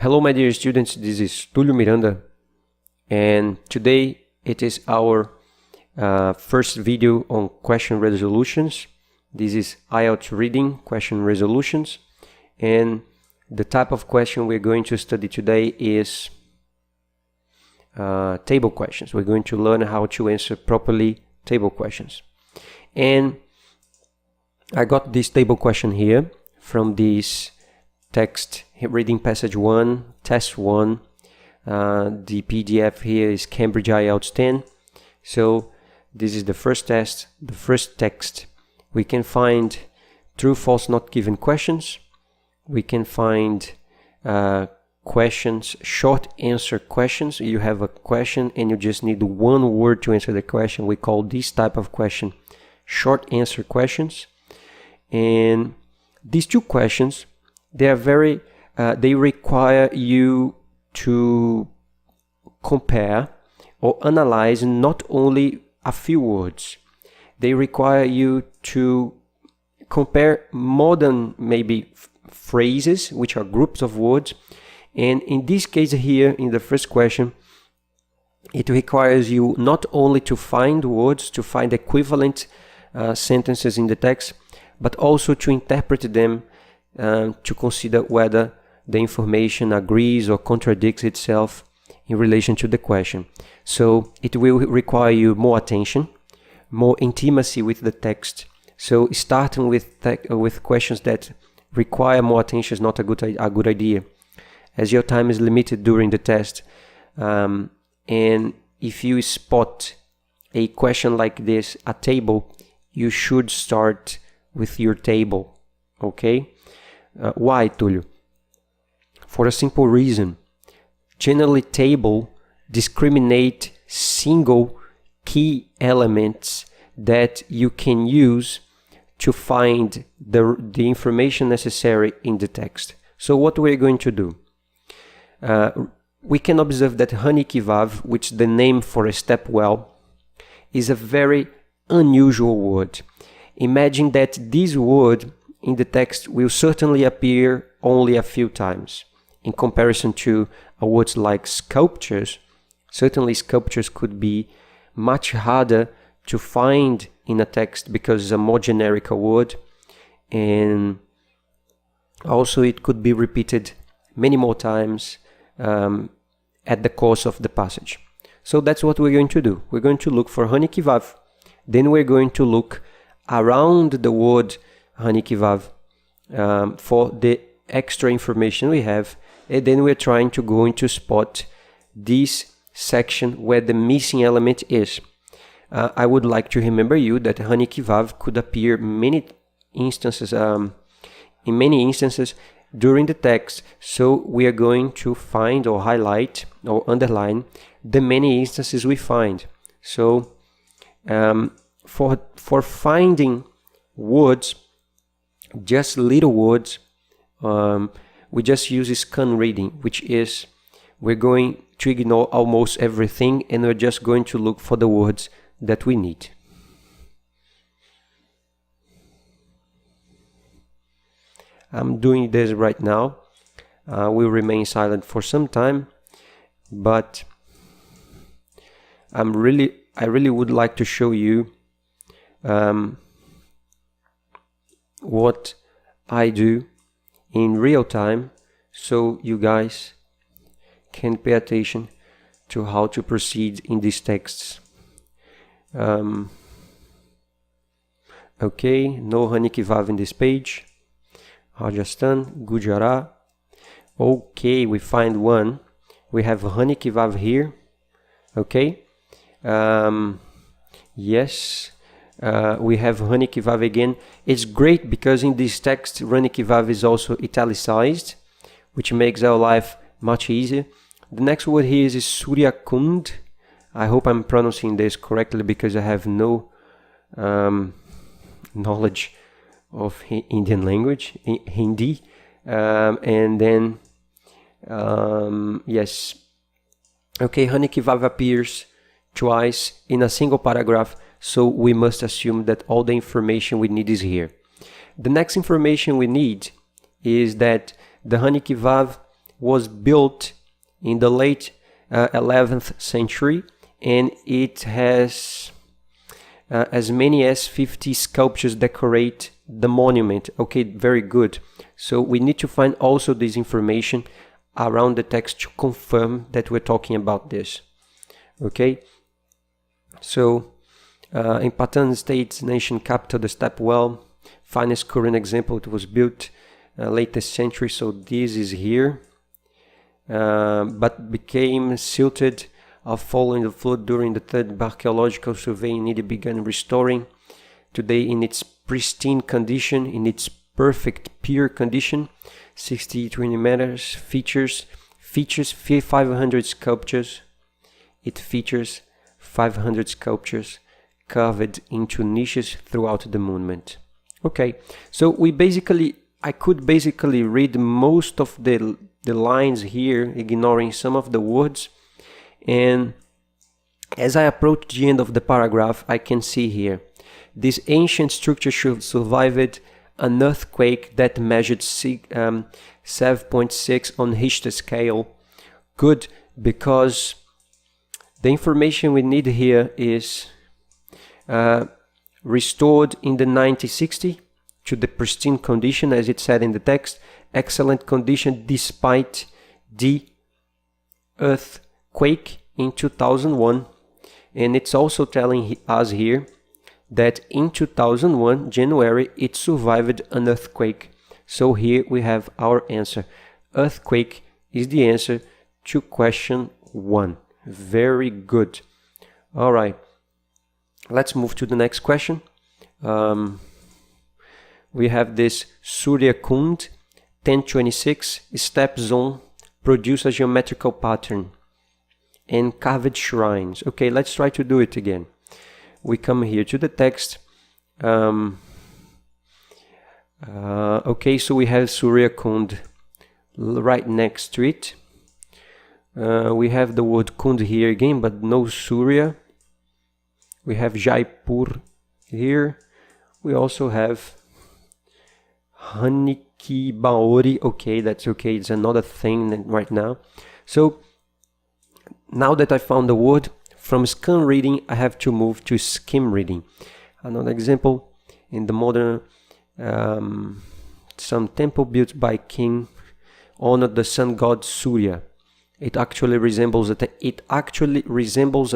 Hello my dear students, this is Tulio Miranda, and today it is our first video on question resolutions. This is IELTS reading question resolutions, and the type of question we're going to study today is table questions. We're going to learn how to answer properly table questions. And I got this table question here from this text reading passage 1, test 1. The PDF here is Cambridge IELTS 10. So this is the first test, the first text. We can find true, false, not given questions. We can find questions, short answer questions. You have a question and you just need one word to answer the question. We call this type of question short answer questions. And these two questions, they are very they require you to compare or analyze not only a few words. They require you to compare more than maybe phrases, which are groups of words. And in this case here, in the first question, it requires you not only to find words, to find equivalent sentences in the text, but also to interpret them, to consider whether the information agrees or contradicts itself in relation to the question. So it will require you more attention, more intimacy with the text. So starting with questions that require more attention is not a good idea, as your time is limited during the test. And if you spot a question like this, a table, you should start with your table. Okay? Why, Tulio? For a simple reason. Generally, table discriminate single key elements that you can use to find the information necessary in the text. So what we're going to do? We can observe that Hanikivav, which is the name for a step well, is a very unusual word. Imagine that this word in the text will certainly appear only a few times. In comparison to words like sculptures, certainly sculptures could be much harder to find in a text because it's a more generic word, and also it could be repeated many more times at the course of the passage. So that's what we're going to do. We're going to look for Hanikivav, then we're going to look around the word Hanikivav for the extra information we have, and then we're trying to go into spot this section where the missing element is. I would like to remember you that Hanikivav could appear in many instances during the text, so we are going to find or highlight or underline the many instances we find. So for finding words, just little words, we just use scan reading, which is we're going to ignore almost everything and we're just going to look for the words that we need. I'm doing this right now. We'll remain silent for some time, but I really would like to show you what I do in real time, so you guys can pay attention to how to proceed in these texts. Okay, no Hanikivav in this page. Rajasthan, Gujarat. Okay, we find one. We have Hanikivav here. Okay. Yes. We have Hanikivav again. It's great because in this text Hanikivav is also italicized, which makes our life much easier. The next word here is Suryakund. I hope I'm pronouncing this correctly because I have no knowledge of Indian language, Hindi. And then, yes. Okay, Hanikivav appears twice in a single paragraph, so we must assume that all the information we need is here. The next information we need is that the Hanikivav was built in the late 11th century, and it has as many as 50 sculptures decorate the monument. Okay, very good. So we need to find also this information around the text to confirm that we're talking about this. Okay, so in Patan State's nation capital, the step well, finest current example, it was built latest century, so this is here, but became silted following the flood during the third archaeological survey. Needed began restoring. Today in its pristine condition, in its perfect pure condition, 63 meters, features 500 sculptures. It features 500 sculptures carved into niches throughout the monument. Okay, so I could basically read most of the lines here, ignoring some of the words. And as I approach the end of the paragraph, I can see here, this ancient structure survived an earthquake that measured 7.6 on Richter scale. Good, because the information we need here is restored in the 1960 to the pristine condition, as it said in the text, excellent condition despite the earthquake in 2001. And it's also telling us here that in 2001 January it survived an earthquake. So here we have our answer. Earthquake is the answer to question 1. Very good. All right, let's move to the next question. We have this Surya Kund 1026 step zone, produce a geometrical pattern and carved shrines. Okay, let's try to do it again. We come here to the text. Okay, so we have Surya Kund right next to it. We have the word Kund here again, but no Surya. We have Jaipur here. We also have Haniki Baori. Okay, that's okay. It's another thing right now. So now that I found the word, from scan reading I have to move to skim reading. Another example, in the modern some temple built by king honored the sun god Surya. It actually resembles a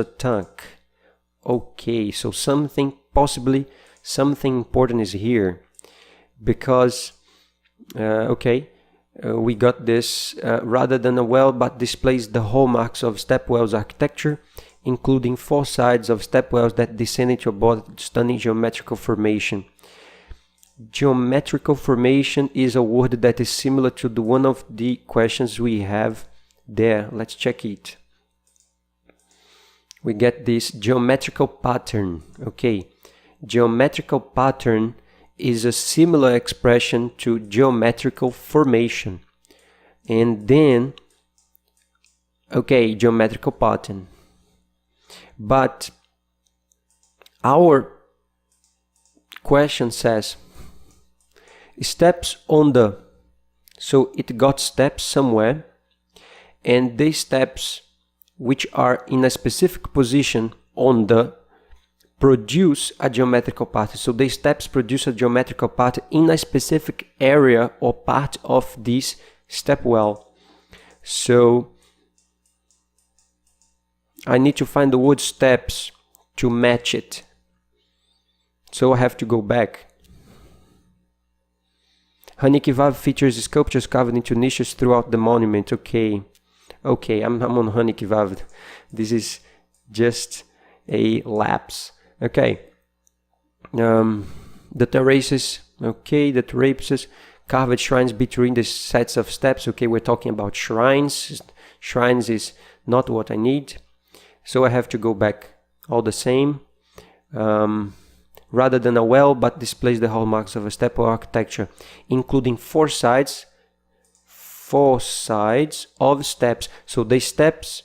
tank. Okay, so possibly something important is here, because we got this rather than a well, but displays the hallmarks of stepwells architecture, including 4 sides of stepwells that descend into a stunning geometrical formation. Geometrical formation is a word that is similar to one of the questions we have there. Let's check it. We get this geometrical pattern. Okay, geometrical pattern is a similar expression to geometrical formation. And then, okay, geometrical pattern. But our question says steps on the, so it got steps somewhere, and these steps which are in a specific position on the produce a geometrical pattern. So these steps produce a geometrical pattern in a specific area or part of this step well. So I need to find the word steps to match it. So I have to go back. Hanikivav features sculptures carved into niches throughout the monument. Okay, I'm on Hanikivav. This is just a lapse. Okay, the terraces. Okay, the terraces, carved shrines between the sets of steps. Okay, we're talking about shrines. Shrines is not what I need, so I have to go back. All the same, rather than a well, but displays the hallmarks of a step architecture, including 4 sides of steps. So the steps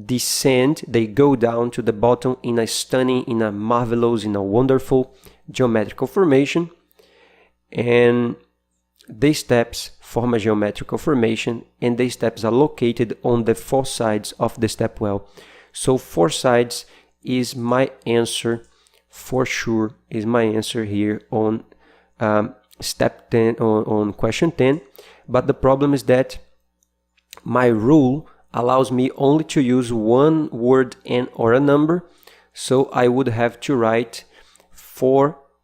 descend, they go down to the bottom in a stunning, in a marvelous, in a wonderful geometrical formation. And the steps form a geometrical formation, and the steps are located on the 4 sides of the step well. So 4 sides is my answer, for sure, is my answer here on step 10, on question 10. But the problem is that my rule allows me only to use one word and or a number, so I would have to write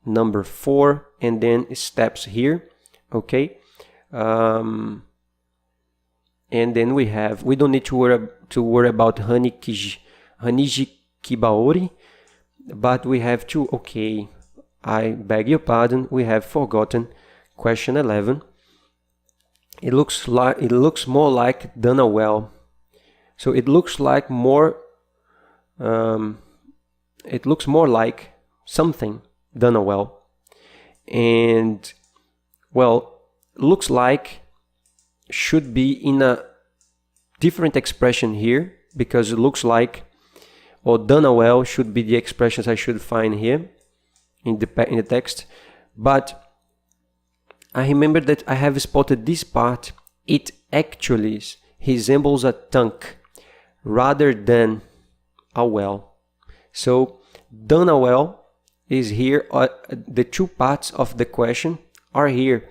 number 4 and then steps here, okay? And then we don't need to worry about Haniji Kibaori, but we have to, okay, I beg your pardon, we have forgotten question 11. It looks more like done well. So it looks like more like something done well. And well, looks like should be in a different expression here, because it looks like or done well should be the expressions I should find here in the text. But I remember that I have spotted this part. It actually resembles a tank rather than a well. So done well is here. The 2 parts of the question are here.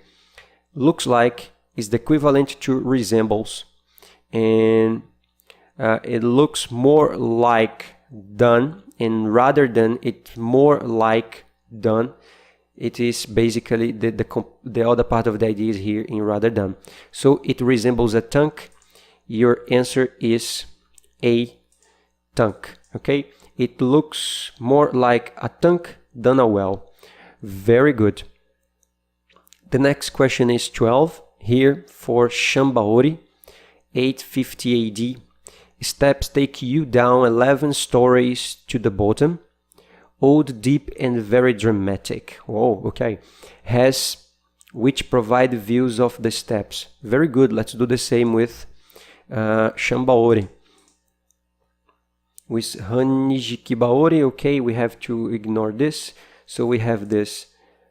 Looks like is the equivalent to resembles, and it looks more like done, and rather than it's more like done. It is basically the other part of the idea is here in rather than. So it resembles a tank. Your answer is a tank. Okay, it looks more like a tank than a well. Very good. The next question is 12 here for Shambaori, 850 AD. Steps take you down 11 stories to the bottom. Old, deep, and very dramatic. Oh, okay. Which provide views of the steps. Very good. Let's do the same with Shambaori. With Hanijikibaori, okay, we have to ignore this. So we have this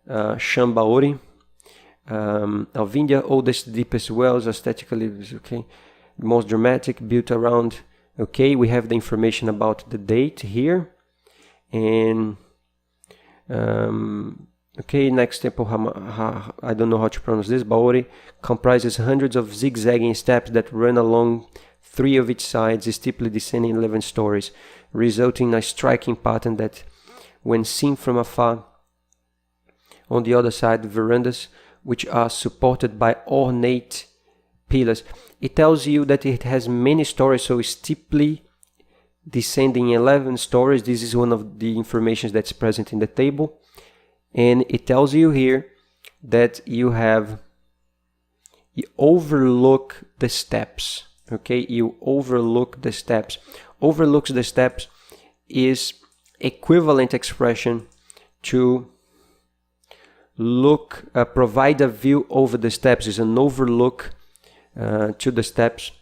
Shambaori. Alvindia, oldest, deepest wells, aesthetically, okay. Most dramatic, built around, okay. We have the information about the date here. And okay, next temple, I don't know how to pronounce this. Baori comprises hundreds of zigzagging steps that run along 3 of its sides, steeply descending 11 stories, resulting in a striking pattern that, when seen from afar, on the other side, verandas which are supported by ornate pillars. It tells you that it has many stories, so steeply descending 11 stories. This is one of the information that's present in the table, and it tells you here that you overlook the steps. Okay, you overlook the steps. Overlooks the steps is equivalent expression to look, provide a view over the steps. Is an overlook to the steps.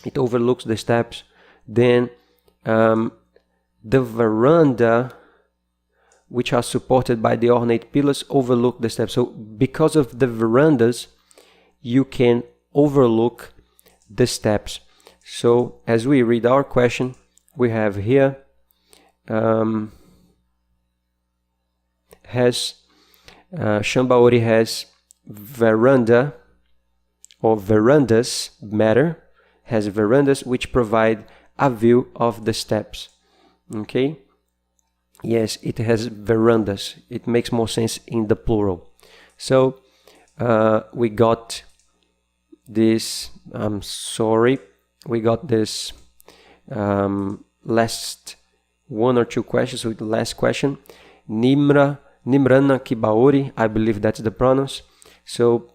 It overlooks the steps. Then the veranda, which are supported by the ornate pillars, overlook the steps. So because of the verandas, you can overlook the steps. So as we read our question, we have here Shambaori has veranda, or verandas matter, has verandas which provide a view of the steps. Okay, yes, it has verandas. It makes more sense in the plural. So we got this, I'm sorry, we got this last 1 or 2 questions. So the last question, Nimrana Kibaori, I believe that's the pronounce. So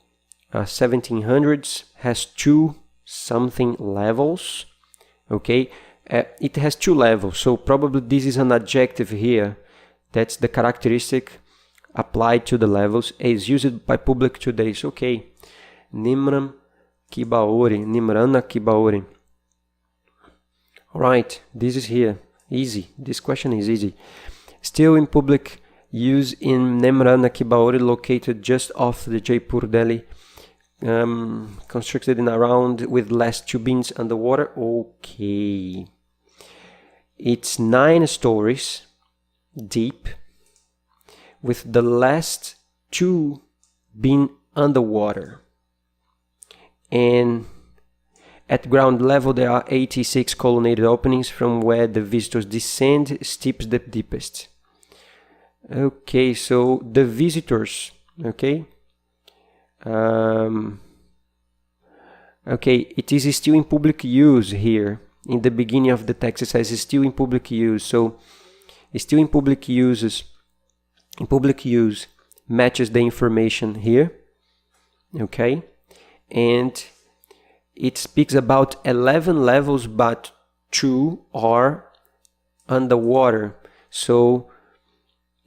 1700s has 2 something levels. Okay, it has 2 levels, so probably this is an adjective here. That's the characteristic applied to the levels, is used by public today. So okay, Nimrana Kibaori. Alright, this is here, easy. This question is easy. Still in public Used in Nemra Nakibaori, located just off the Jaipur Delhi. Constructed in around with less tubings underwater. Okay. It's 9 stories deep, with the last 2 being underwater. And at ground level there are 86 colonnaded openings from where the visitors descend steeps the deepest. Okay, so the visitors, okay, okay, it is still in public use here. In the beginning of the text it says it's still in public use, so it's still in public use matches the information here, okay, and it speaks about 11 levels, but 2 are underwater. So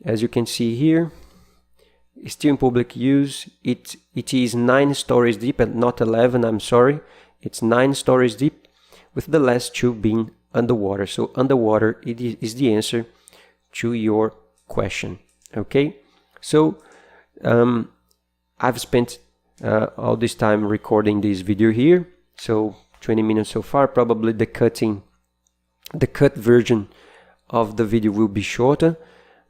as you can see here, it's still in public use. It is 9 stories deep, and not 11, I'm sorry. It's 9 stories deep, with the last 2 being underwater. So underwater is the answer to your question. Okay, so I've spent all this time recording this video here, so 20 minutes so far. Probably the cut version of the video will be shorter,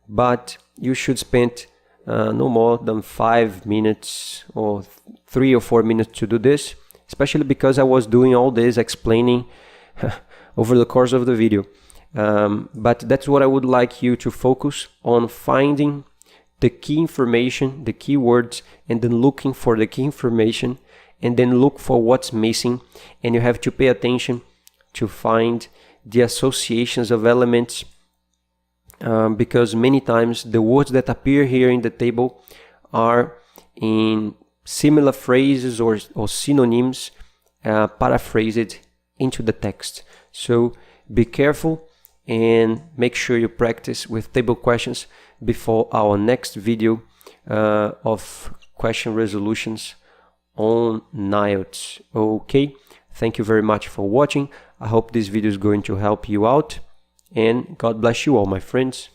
but you should spend no more than 5 minutes or 3 or 4 minutes to do this, especially because I was doing all this explaining over the course of the video. But that's what I would like you to focus on, finding the key information, the keywords, and then looking for the key information, and then look for what's missing. And you have to pay attention to find the associations of elements, because many times the words that appear here in the table are in similar phrases or synonyms paraphrased into the text. So be careful and make sure you practice with table questions before our next video of question resolutions on IELTS. Okay, thank you very much for watching. I hope this video is going to help you out, and God bless you all, my friends.